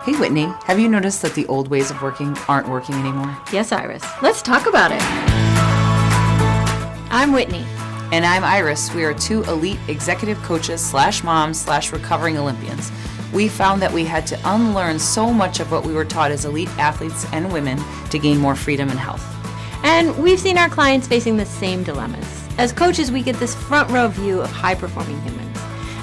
Hey, Whitney, have you noticed that the old ways of working aren't working anymore? Yes, Iris. Let's talk about it. I'm Whitney. And I'm Iris. We are two elite executive coaches / moms / recovering Olympians. We found that we had to unlearn so much of what we were taught as elite athletes and women to gain more freedom and health. And we've seen our clients facing the same dilemmas. As coaches, we get this front row view of high-performing humans.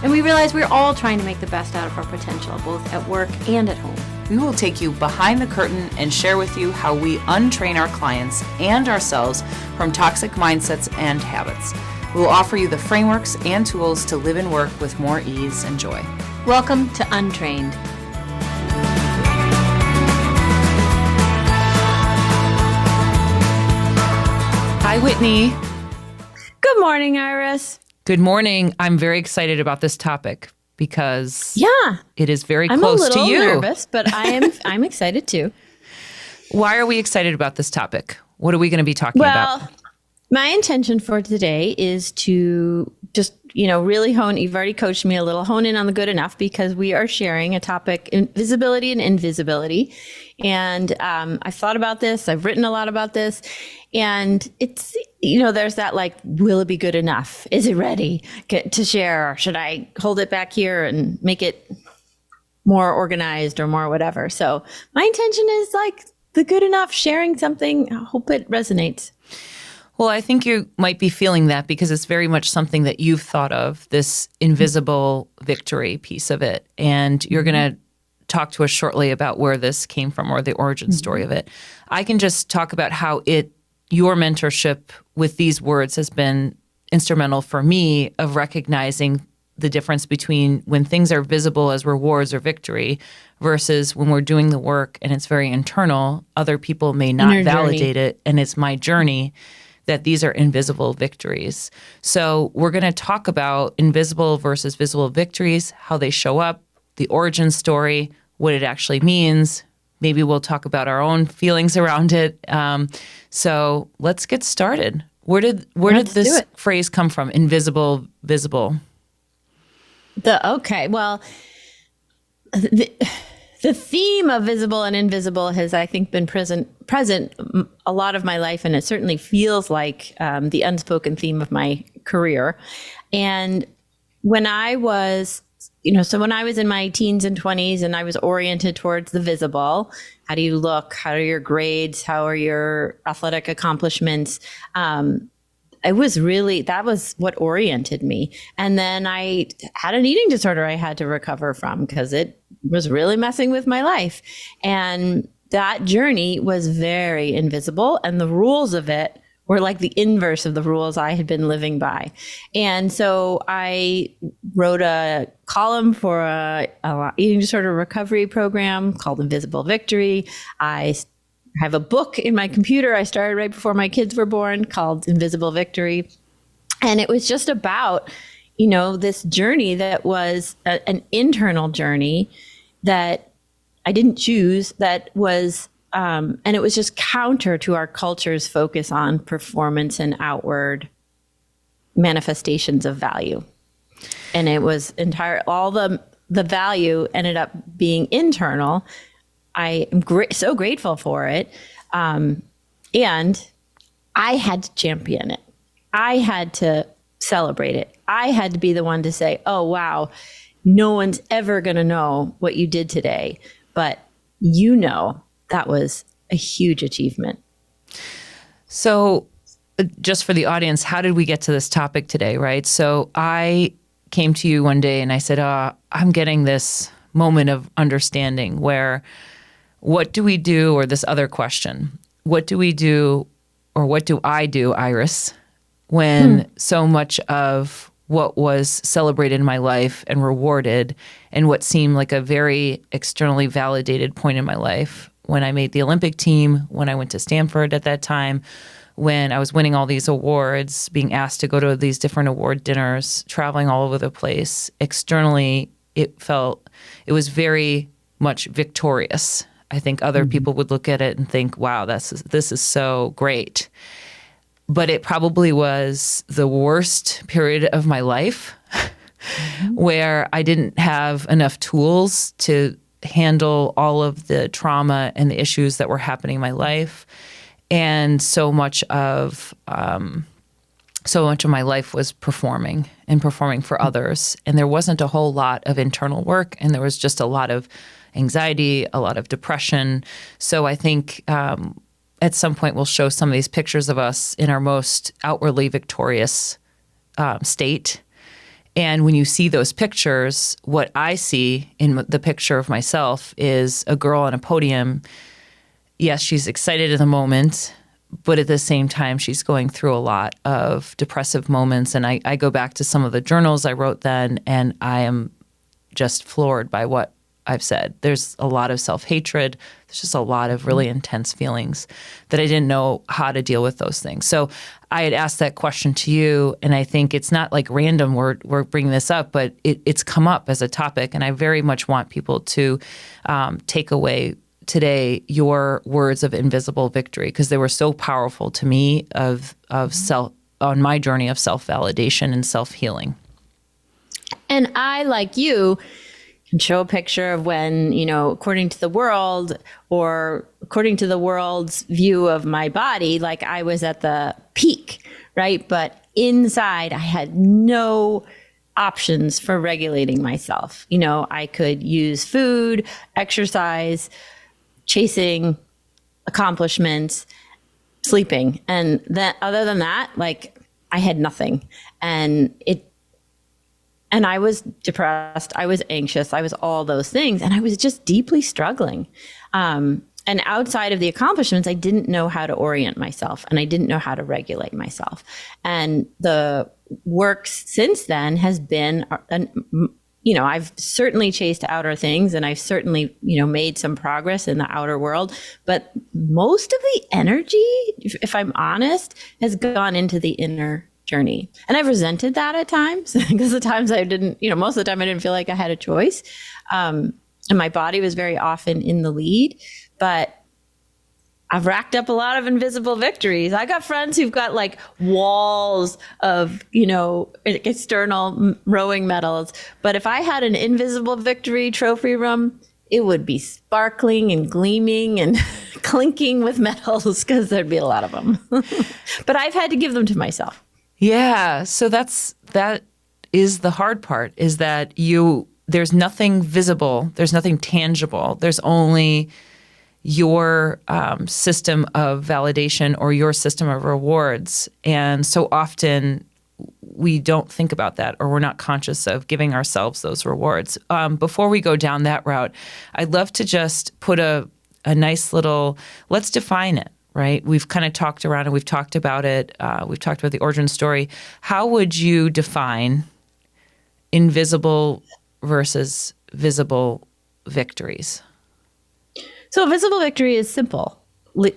And we realize we're all trying to make the best out of our potential, both at work and at home. We will take you behind the curtain and share with you how we untrain our clients and ourselves from toxic mindsets and habits. We will offer you the frameworks and tools to live and work with more ease and joy. Welcome to Untrained. Hi, Whitney. Good morning, Iris. Good morning. I'm very excited about this topic because it is very close to you. I'm a little nervous, but I'm excited too. Why are we excited about this topic? What are we going to be talking about? Well, my intention for today is to just, really hone. You've already coached me a little, hone in on the good enough, because we are sharing a topic, visibility and invisibility. And I've thought about this. I've written a lot about this. And it's, there's that will it be good enough? Is it ready to share? Or should I hold it back here and make it more organized or more whatever? So my intention is the good enough, sharing something. I hope it resonates. Well, I think you might be feeling that because it's very much something that you've thought of, this invisible victory piece of it. And you're going to talk to us shortly about where this came from or the origin story of it. I can just talk about how your mentorship with these words has been instrumental for me of recognizing the difference between when things are visible as rewards or victory versus when we're doing the work and it's very internal, other people may not validate it, and it's my journey, that these are invisible victories. So we're going to talk about invisible versus visible victories, how they show up, the origin story, what it actually means. Maybe we'll talk about our own feelings around it. So let's get started. Where did this phrase come from? Invisible, visible. The theme of visible and invisible has, I think, been present a lot of my life, and it certainly feels like the unspoken theme of my career. And when I was, when I was in my teens and 20s and I was oriented towards the visible, how do you look? How are your grades? How are your athletic accomplishments? That was what oriented me. And then I had an eating disorder I had to recover from because it was really messing with my life. And that journey was very invisible, and the rules of it were like the inverse of the rules I had been living by. And so I wrote a column for a eating disorder recovery program called Invisible Victory. I have a book in my computer I started right before my kids were born called Invisible Victory. And it was just about, this journey that was an internal journey that I didn't choose, that was, and it was just counter to our culture's focus on performance and outward manifestations of value. And it was all the value ended up being internal. I am so grateful for it. And I had to champion it. I had to celebrate it. I had to be the one to say, oh, wow, no one's ever going to know what you did today. But that was a huge achievement. So just for the audience, how did we get to this topic today, right? So I came to you one day and I said, I'm getting this moment of understanding where what do we do, or this other question, what do we do, or what do I do, Iris, when so much of what was celebrated in my life and rewarded and what seemed like a very externally validated point in my life, when I made the Olympic team, when I went to Stanford at that time, when I was winning all these awards, being asked to go to these different award dinners, traveling all over the place, externally, it was very much victorious. I think other people would look at it and think, wow, this is so great. But it probably was the worst period of my life where I didn't have enough tools to handle all of the trauma and the issues that were happening in my life. And so much of my life was performing for others. And there wasn't a whole lot of internal work. And there was just a lot of anxiety, a lot of depression. So I think at some point we'll show some of these pictures of us in our most outwardly victorious state. And when you see those pictures, what I see in the picture of myself is a girl on a podium. Yes, she's excited in the moment, but at the same time, she's going through a lot of depressive moments. And I go back to some of the journals I wrote then, and I am just floored by what I've said. There's a lot of self-hatred. There's just a lot of really intense feelings that I didn't know how to deal with those things. So I had asked that question to you, and I think it's not like random we're bringing this up, but it's come up as a topic. And I very much want people to take away today your words of invisible victory, because they were so powerful to me of self on my journey of self-validation and self-healing. And I, like you, can show a picture of when, according to the world or according to the world's view of my body, like I was at the peak, right? But inside I had no options for regulating myself. I could use food, exercise, chasing accomplishments, sleeping. And then other than that, like I had nothing. And I was depressed, I was anxious, I was all those things. And I was just deeply struggling. And outside of the accomplishments, I didn't know how to orient myself, and I didn't know how to regulate myself. And the work since then has been, I've certainly chased outer things, and I've certainly, made some progress in the outer world. But most of the energy, if I'm honest, has gone into the inner journey. And I've resented that at times, because the times I didn't, most of the time I didn't feel like I had a choice. And my body was very often in the lead, but I've racked up a lot of invisible victories. I got friends who've got like walls of, external rowing medals. But if I had an invisible victory trophy room, it would be sparkling and gleaming and clinking with medals, because there'd be a lot of them. But I've had to give them to myself. Yeah. So that is the hard part, is that there's nothing visible. There's nothing tangible. There's only your system of validation or your system of rewards. And so often we don't think about that, or we're not conscious of giving ourselves those rewards. Before we go down that route, I'd love to just put a nice little, let's define it. Right? We've kind of talked around and we've talked about it. We've talked about the origin story. How would you define invisible versus visible victories? So a visible victory is simple.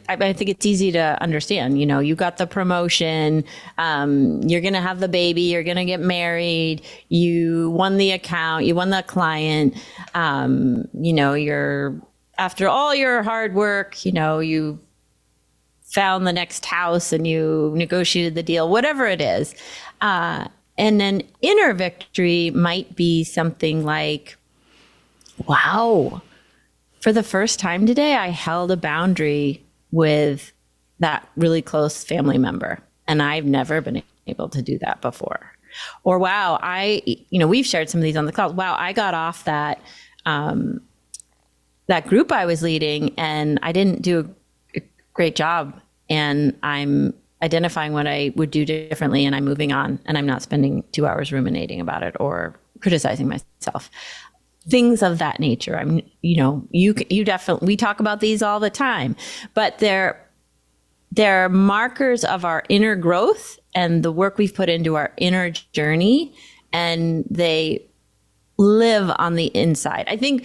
I think it's easy to understand. You got the promotion, you're going to have the baby, you're going to get married, you won the account, you won the client, you're, after all your hard work, you found the next house and you negotiated the deal, whatever it is. And then inner victory might be something like, wow, for the first time today, I held a boundary with that really close family member, and I've never been able to do that before. Or wow, we've shared some of these on the call. Wow, I got off that group I was leading, and I didn't do a great job, and I'm identifying what I would do differently, and I'm moving on, and I'm not spending 2 hours ruminating about it or criticizing myself. Things of that nature. You definitely, we talk about these all the time, but they're markers of our inner growth and the work we've put into our inner journey, and they live on the inside. I think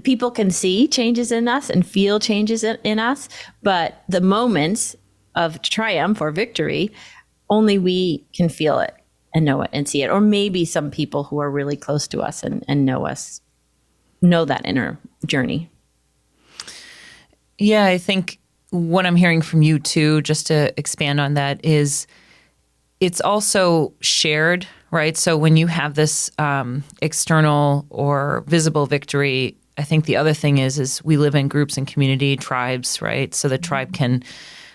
people can see changes in us and feel changes in us, but the moments of triumph or victory, only we can feel it and know it and see it. Or maybe some people who are really close to us and know us, know that inner journey. Yeah, I think what I'm hearing from you too, just to expand on that, is it's also shared, right? So when you have this external or visible victory, I think the other thing is we live in groups and community tribes, right? So the tribe can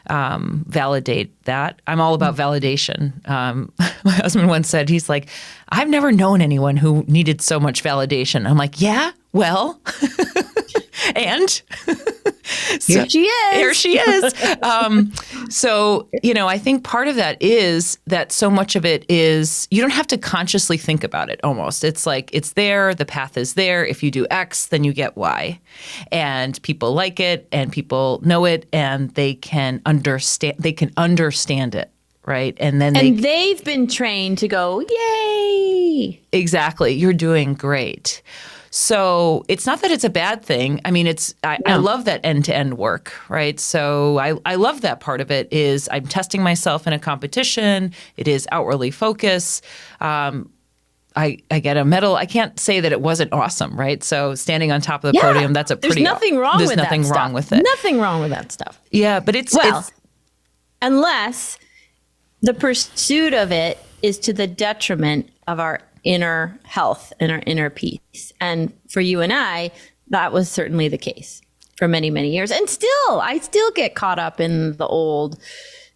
validate that. I'm all about validation. My husband once said, he's like, I've never known anyone who needed so much validation. I'm like, yeah, well, and Here she is. Here she is. So, I think part of that is that so much of it is you don't have to consciously think about it almost. It's like it's there, the path is there. If you do X, then you get Y. And people like it and people know it and they can understand it. Right. And then they've been trained to go, yay. Exactly. You're doing great. So it's not that it's a bad thing. I mean, I love that end-to-end work, right? So I love that part of it is I'm testing myself in a competition. It is outwardly focused. I get a medal. I can't say that it wasn't awesome, right? So standing on top of the podium, that's there's nothing wrong with that stuff. There's nothing wrong with it. Nothing wrong with that stuff. Yeah, but it's unless the pursuit of it is to the detriment of our inner health and our inner peace. And for you and I, that was certainly the case for many, many years. And I still get caught up in the old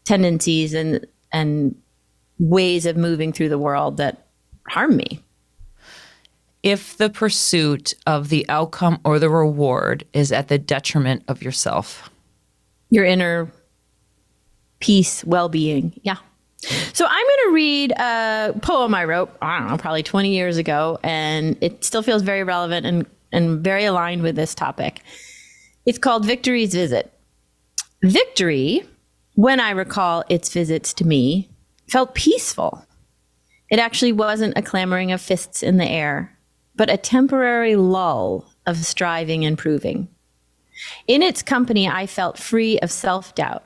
tendencies and ways of moving through the world that harm me. If the pursuit of the outcome or the reward is at the detriment of yourself, your inner peace, well-being. Yeah. So I'm going to read a poem I wrote, I don't know, probably 20 years ago, and it still feels very relevant and very aligned with this topic. It's called Victory's Visit. Victory, when I recall its visits to me, felt peaceful. It actually wasn't a clamoring of fists in the air, but a temporary lull of striving and proving. In its company, I felt free of self-doubt.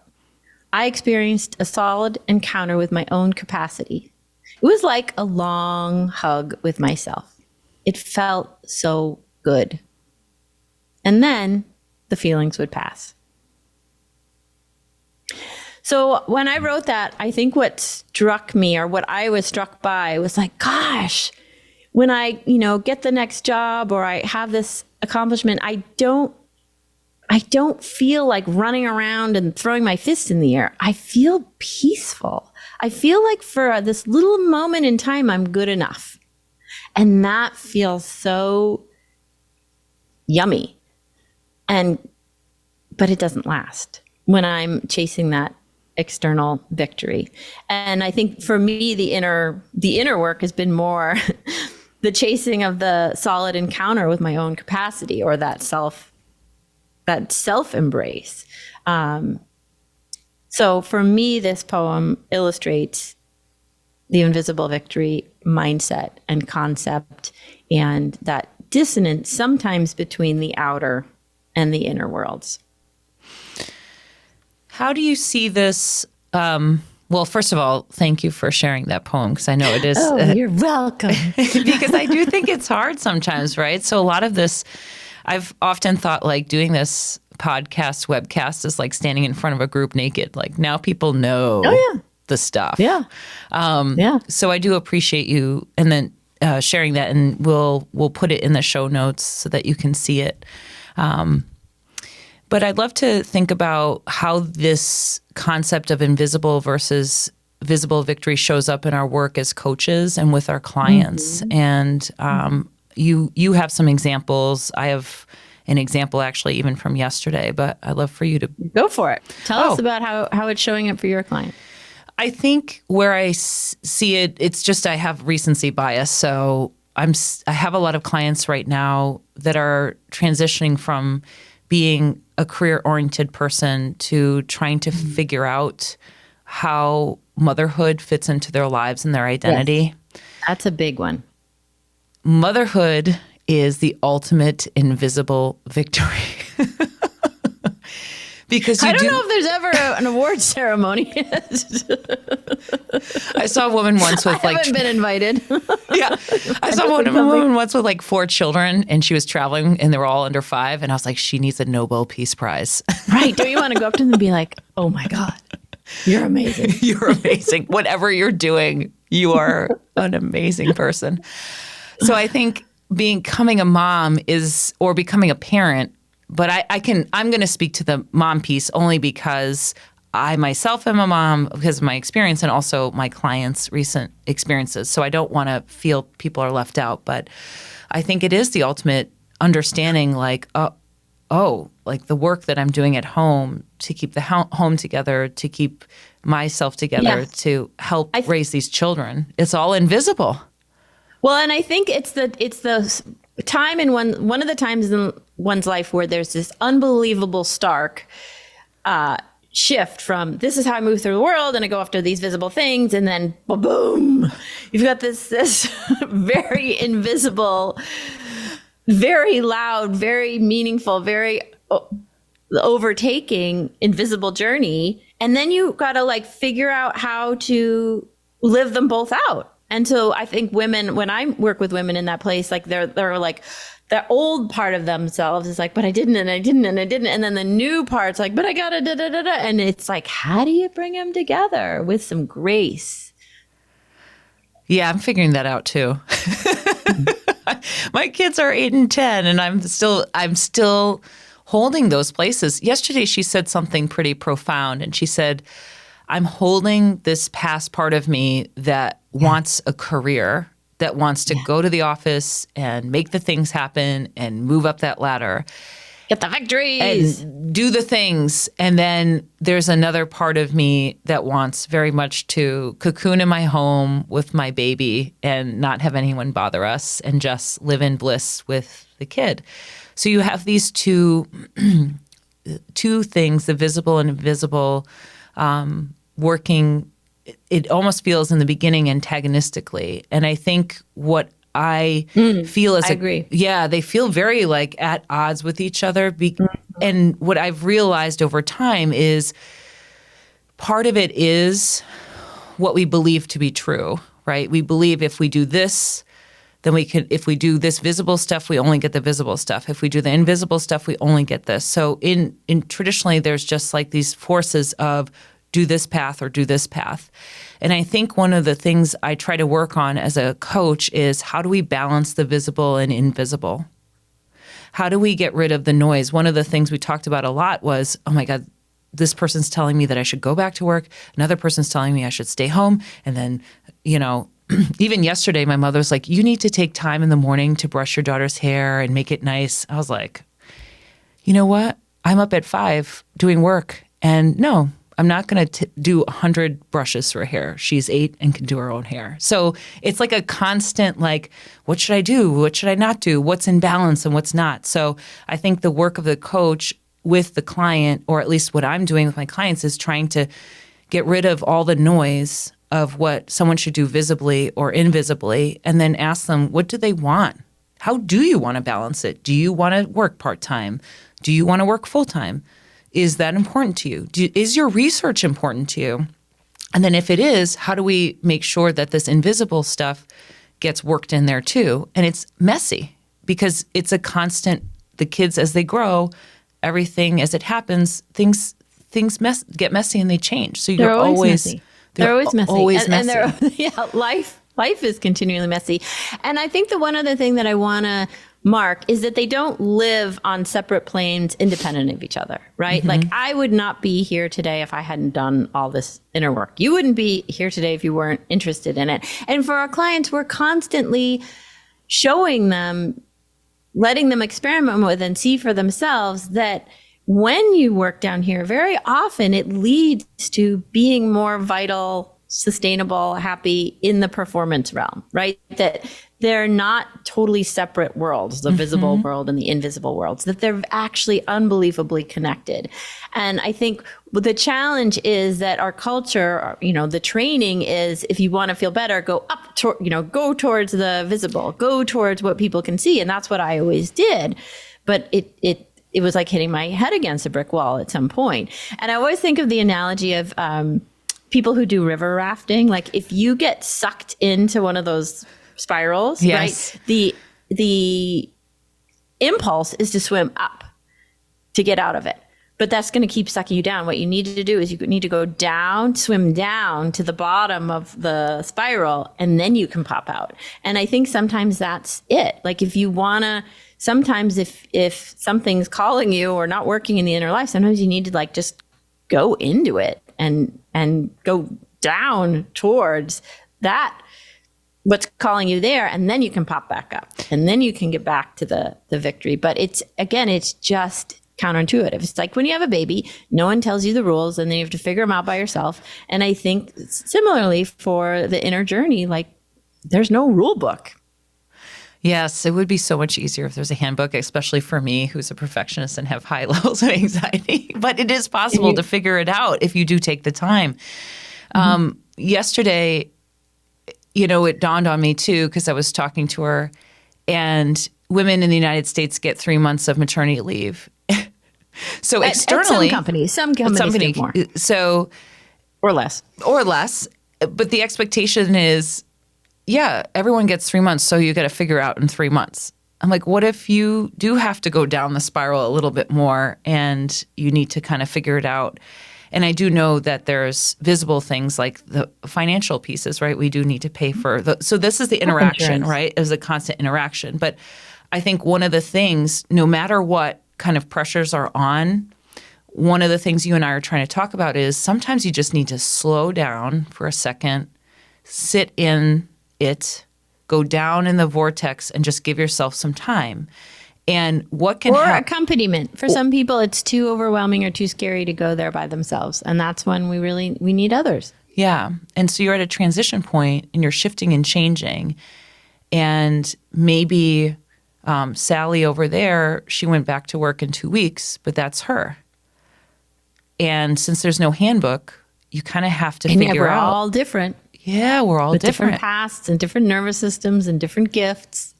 I experienced a solid encounter with my own capacity. It was like a long hug with myself. It felt so good. And then the feelings would pass. So when I wrote that, I think what struck me or what I was struck by was like, gosh, when I, get the next job or I have this accomplishment, I don't feel like running around and throwing my fists in the air. I feel peaceful. I feel like for this little moment in time, I'm good enough. And that feels so yummy. But it doesn't last when I'm chasing that external victory. And I think for me, the inner work has been more the chasing of the solid encounter with my own capacity or that self-embrace. So for me, this poem illustrates the invisible victory mindset and concept and that dissonance sometimes between the outer and the inner worlds. How do you see this? Well, first of all, thank you for sharing that poem because I know it is. Oh, you're welcome. Because I do think it's hard sometimes, right? So a lot of this, I've often thought like doing this webcast is like standing in front of a group naked. Like now people know the stuff. Yeah. So I do appreciate you and then sharing that, and we'll put it in the show notes so that you can see it. But I'd love to think about how this concept of invisible versus visible victory shows up in our work as coaches and with our clients. Mm-hmm. And you have some examples. I have an example actually even from yesterday, but I'd love for you to go for it. Tell us about how it's showing up for your client. I think where I see it, it's just I have recency bias. So I have a lot of clients right now that are transitioning from being a career-oriented person to trying to figure out how motherhood fits into their lives and their identity. Yes. That's a big one. Motherhood is the ultimate invisible victory. Because I don't know if there's ever an award ceremony. I saw a woman once with I haven't been invited. Yeah. I saw a woman once with like 4 children and she was traveling and they were all under 5. And I was like, she needs a Nobel Peace Prize. Right. Don't you want to go up to them and be like, oh my God, you're amazing. You're amazing. Whatever you're doing, you are an amazing person. So I think becoming a mom or becoming a parent, but I'm going to speak to the mom piece only because I myself am a mom because of my experience and also my clients' recent experiences. So I don't want to feel people are left out, but I think it is the ultimate understanding, like, like the work that I'm doing at home to keep the home together, to keep myself together, to help raise these children. It's all invisible. Well, and I think it's the time in one of the times in one's life where there's this unbelievable stark shift from this is how I move through the world and I go after these visible things, and then boom, you've got this very invisible, very loud, very meaningful, very overtaking invisible journey, and then you got to like figure out how to live them both out. And so I think women, when I work with women in that place, like they're like, the old part of themselves is like, but I didn't, and I didn't, and I didn't. And then the new part's like, but I gotta, da, da, da, da. And it's like, how do you bring them together with some grace? Yeah, I'm figuring that out too. My kids are 8 and 10, and I'm still holding those places. Yesterday, she said something pretty profound, and she said, I'm holding this past part of me that wants a career, that wants to go to the office and make the things happen and move up that ladder. Get the victories. And do the things. And then there's another part of me that wants very much to cocoon in my home with my baby and not have anyone bother us and just live in bliss with the kid. So you have these two things, the visible and invisible, working, it almost feels in the beginning antagonistically. And I think what I feel is, I agree. Yeah, they feel very like at odds with each other. And what I've realized over time is part of it is what we believe to be true, right? We believe if we do this, then if we do this visible stuff, we only get the visible stuff. If we do the invisible stuff, we only get this. So in traditionally, there's just like these forces of do this path or do this path. And I think one of the things I try to work on as a coach is how do we balance the visible and invisible? How do we get rid of the noise? One of the things we talked about a lot was, oh my God, this person's telling me that I should go back to work. Another person's telling me I should stay home. And then, even yesterday, my mother was like, you need to take time in the morning to brush your daughter's hair and make it nice. I was like, you know what? I'm up at 5 doing work. And no, I'm not going to do 100 brushes for her hair. She's 8 and can do her own hair. So it's like a constant, like, what should I do? What should I not do? What's in balance and what's not? So I think the work of the coach with the client, or at least what I'm doing with my clients, is trying to get rid of all the noise of what someone should do visibly or invisibly, and then ask them, what do they want? How do you want to balance it? Do you want to work part-time? Do you want to work full-time? Is that important to you? Is your research important to you? And then if it is, how do we make sure that this invisible stuff gets worked in there too? And it's messy because it's a constant, the kids as they grow, everything as it happens, things get messy and they change. So they're always messy. They're always messy. Always messy. And life is continually messy. And I think the one other thing that I want to mark is that they don't live on separate planes independent of each other, right? Mm-hmm. Like I would not be here today if I hadn't done all this inner work. You wouldn't be here today if you weren't interested in it. And for our clients, we're constantly showing them, letting them experiment with and see for themselves that when you work down here, very often it leads to being more vital, sustainable, happy in the performance realm, right? That they're not totally separate worlds, the visible world and the invisible worlds, that they're actually unbelievably connected. And I think the challenge is that our culture, the training is, if you want to feel better, go up, go towards the visible, go towards what people can see. And that's what I always did. But it was like hitting my head against a brick wall at some point. And I always think of the analogy of people who do river rafting. Like if you get sucked into one of those spirals, yes, right? The impulse is to swim up to get out of it. but that's going to keep sucking you down. What you need to do is you need to go down, swim down to the bottom of the spiral, and then you can pop out. And I think sometimes that's it. Like if you want to, sometimes if something's calling you or not working in the inner life, sometimes you need to like just go into it and go down towards that, what's calling you there, and then you can pop back up, and then you can get back to the victory. But it's just counterintuitive. It's like when you have a baby, no one tells you the rules, and then you have to figure them out by yourself. And I think similarly for the inner journey, like there's no rule book. Yes, it would be so much easier if there's a handbook, especially for me, who's a perfectionist and have high levels of anxiety. But it is possible to figure it out if you do take the time. Yesterday, it dawned on me too, because I was talking to her, and women in the United States get 3 months of maternity leave. So externally, at some companies get more. So, or less. But the expectation is, yeah, everyone gets 3 months, so you got to figure out in 3 months. I'm like, what if you do have to go down the spiral a little bit more and you need to kind of figure it out? And I do know that there's visible things like the financial pieces, right? We do need to pay for so this is the interaction, right? It was a constant interaction. But I think one of the things, no matter what kind of pressures are on, one of the things you and I are trying to talk about is sometimes you just need to slow down for a second, sit in it, go down in the vortex, and just give yourself some time. And what can happen? Or accompaniment. For some people, it's too overwhelming or too scary to go there by themselves. And that's when we need others. Yeah. And so you're at a transition point and you're shifting and changing. And maybe Sally over there, she went back to work in 2 weeks, but that's her. And since there's no handbook, you kind of have to figure out. We're all different. Yeah, we're all different. Different pasts and different nervous systems and different gifts.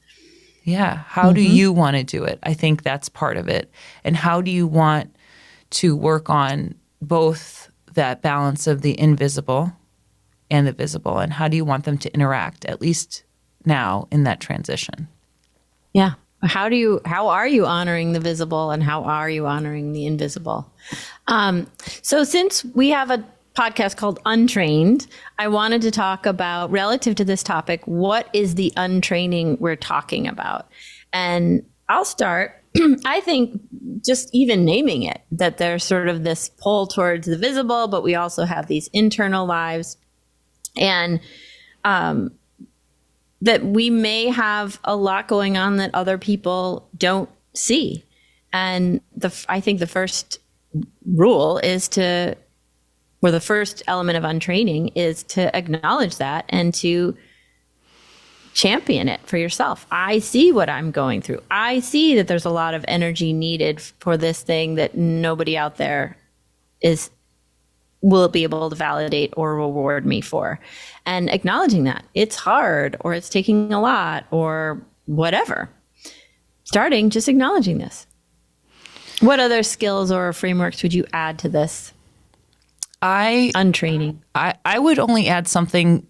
Yeah. How do you want to do it? I think that's part of it. And how do you want to work on both that balance of the invisible and the visible? And how do you want them to interact, at least now in that transition? Yeah. How are you honoring the visible and how are you honoring the invisible? So since we have a podcast called Untrained, I wanted to talk about, relative to this topic, what is the untraining we're talking about? And I'll start. I think just even naming it, that there's sort of this pull towards the visible, but we also have these internal lives, and that we may have a lot going on that other people don't see. And I think the first rule is the first element of untraining is to acknowledge that and to champion it for yourself. I see what I'm going through. I see that there's a lot of energy needed for this thing that nobody out there will be able to validate or reward me for. And acknowledging that it's hard or it's taking a lot or whatever. Starting just acknowledging this. What other skills or frameworks would you add to this? Untraining. I would only add something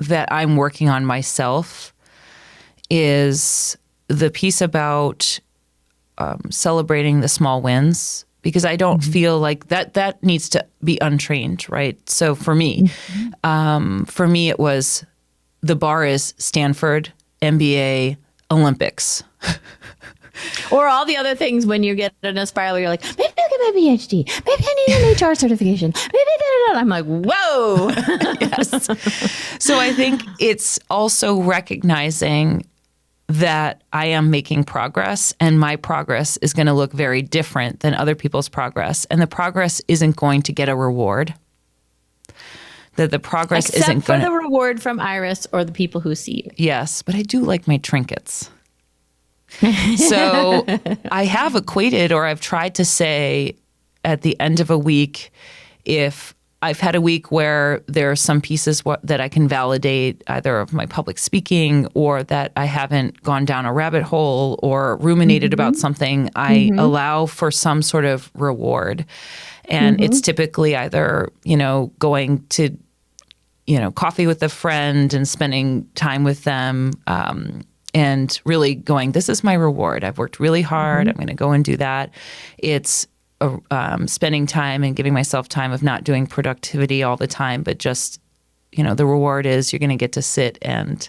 that I'm working on myself is the piece about celebrating the small wins, because I don't feel like that needs to be untrained, right? So for me, it was the bar is Stanford, MBA, Olympics. Or all the other things when you get in a spiral, you're like, maybe I'll get my PhD. Maybe I need an HR certification. Maybe I'm like, whoa. Yes. So I think it's also recognizing that I am making progress, and my progress is going to look very different than other people's progress. And the progress isn't going to get a reward. That the progress isn't going to... Except for the reward from Iris or the people who see you. Yes, but I do like my trinkets. So I have equated, or I've tried to say at the end of a week, if I've had a week where there are some pieces that I can validate, either of my public speaking or that I haven't gone down a rabbit hole or ruminated about something, I allow for some sort of reward. And it's typically either, going to, coffee with a friend and spending time with them, and really going, this is my reward. I've worked really hard. I'm going to go and do that. It's spending time and giving myself time of not doing productivity all the time, but just, the reward is you're going to get to sit and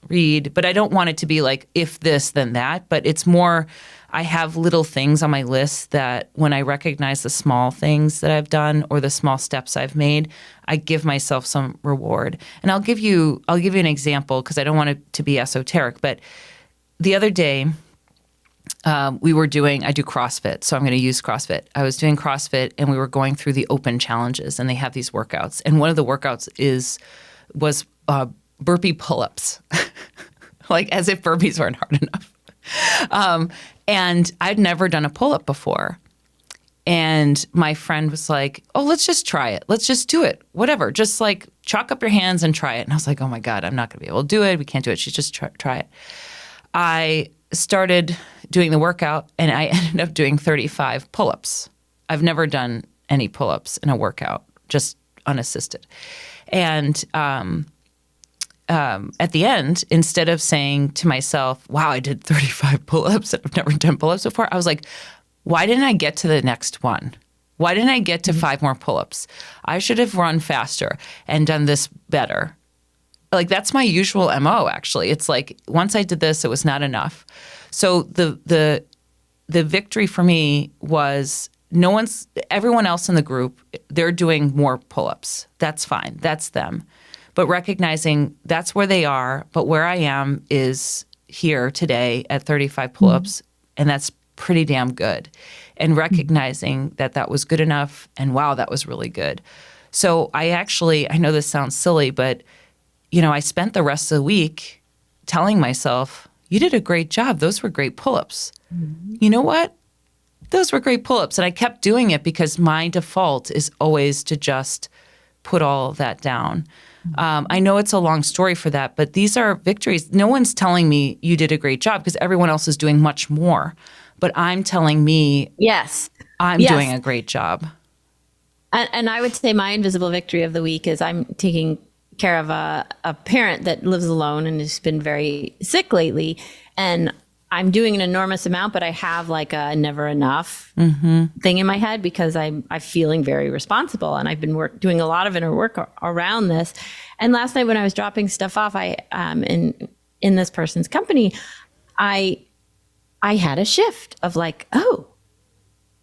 read. But I don't want it to be like, if this, then that. But it's more, I have little things on my list that when I recognize the small things that I've done or the small steps I've made, I give myself some reward. And I'll give you an example because I don't want it to be esoteric. But the other day, I do CrossFit, so I'm going to use CrossFit. I was doing CrossFit and we were going through the open challenges and they have these workouts. And one of the workouts was burpee pull-ups, like as if burpees weren't hard enough. And I'd never done a pull-up before. And my friend was like, oh, let's just try it. Let's just do it. Whatever. Just like chalk up your hands and try it. And I was like, oh my God, I'm not going to be able to do it. We can't do it. She's just try it. I started doing the workout and I ended up doing 35 pull-ups. I've never done any pull-ups in a workout, just unassisted. And at the end, instead of saying to myself, wow, I did 35 pull-ups and I've never done pull-ups before, I was like, why didn't I get to the next one? Why didn't I get to 5 more pull-ups? I should have run faster and done this better. Like, that's my usual MO, actually. It's like, once I did this, it was not enough. So the victory for me was everyone else in the group, they're doing more pull-ups. That's fine. That's them. But recognizing that's where they are, but where I am is here today at 35 pull-ups, and that's pretty damn good. And recognizing that was good enough, and wow, that was really good. So I know this sounds silly, but I spent the rest of the week telling myself, you did a great job. Those were great pull-ups. Mm-hmm. You know what? Those were great pull-ups. And I kept doing it because my default is always to just put all of that down. I know it's a long story for that, but these are victories. No one's telling me you did a great job because everyone else is doing much more. But I'm telling me, yes, I'm doing a great job. And I would say my invisible victory of the week is I'm taking care of a parent that lives alone and has been very sick lately. And I'm doing an enormous amount, but I have like a never enough thing in my head because I'm feeling very responsible. And I've been doing a lot of inner work around this. And last night when I was dropping stuff off, in this person's company, I had a shift of like, oh,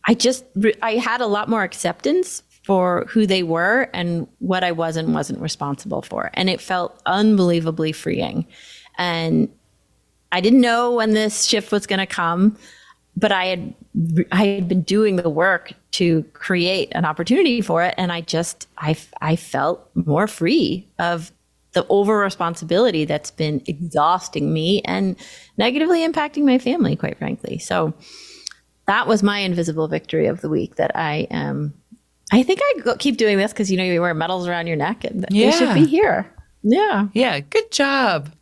I had a lot more acceptance for who they were and what I was and wasn't responsible for. And it felt unbelievably freeing. And I didn't know when this shift was going to come, but I had been doing the work to create an opportunity for it. And I felt more free of the over responsibility that's been exhausting me and negatively impacting my family, quite frankly. So that was my invisible victory of the week that I think I keep doing this because, you wear medals around your neck and they should be here. Yeah. Yeah. Good job.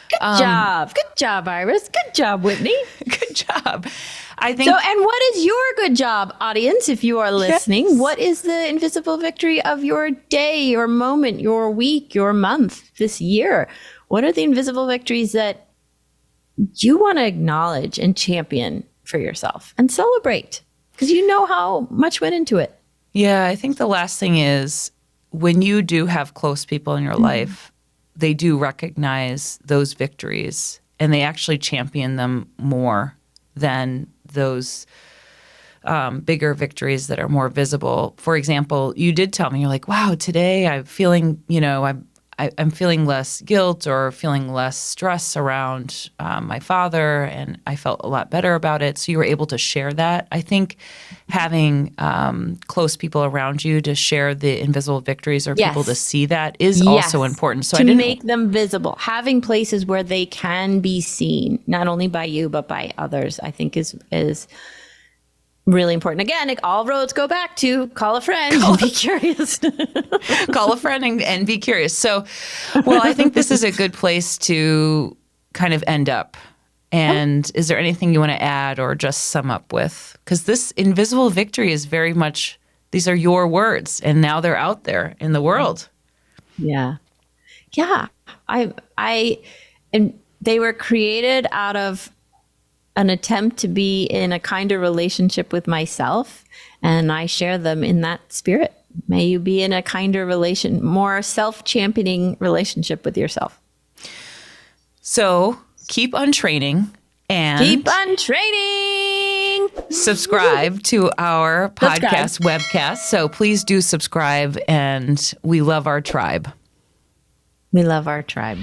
Good job. Good job, Iris. Good job, Whitney. Good job. I think. So, and what is your good job, audience, if you are listening? Yes. What is the invisible victory of your day, your moment, your week, your month, this year? What are the invisible victories that you want to acknowledge and champion for yourself and celebrate? Because you know how much went into it. Yeah, I think the last thing is when you do have close people in your life, they do recognize those victories and they actually champion them more than those bigger victories that are more visible. For example, you did tell me, you're like, wow, today I'm feeling, I'm feeling less guilt or feeling less stress around my father, and I felt a lot better about it. So you were able to share that. I think having close people around you to share the invisible victories or people to see that is also important. So to make them visible, having places where they can be seen, not only by you but by others, I think is really important. Again, all roads go back to call a friend and be curious. Call a friend and be curious. So, well, I think this is a good place to kind of end up. And is there anything you want to add or just sum up with? Because this invisible victory is very much, these are your words, and now they're out there in the world. Yeah. Yeah. And they were created out of an attempt to be in a kinder relationship with myself, and I share them in that spirit. May you be in a kinder more self-championing relationship with yourself. So keep untraining and Keep on training. subscribe to our podcast webcast. So please do subscribe, and we love our tribe. We love our tribe.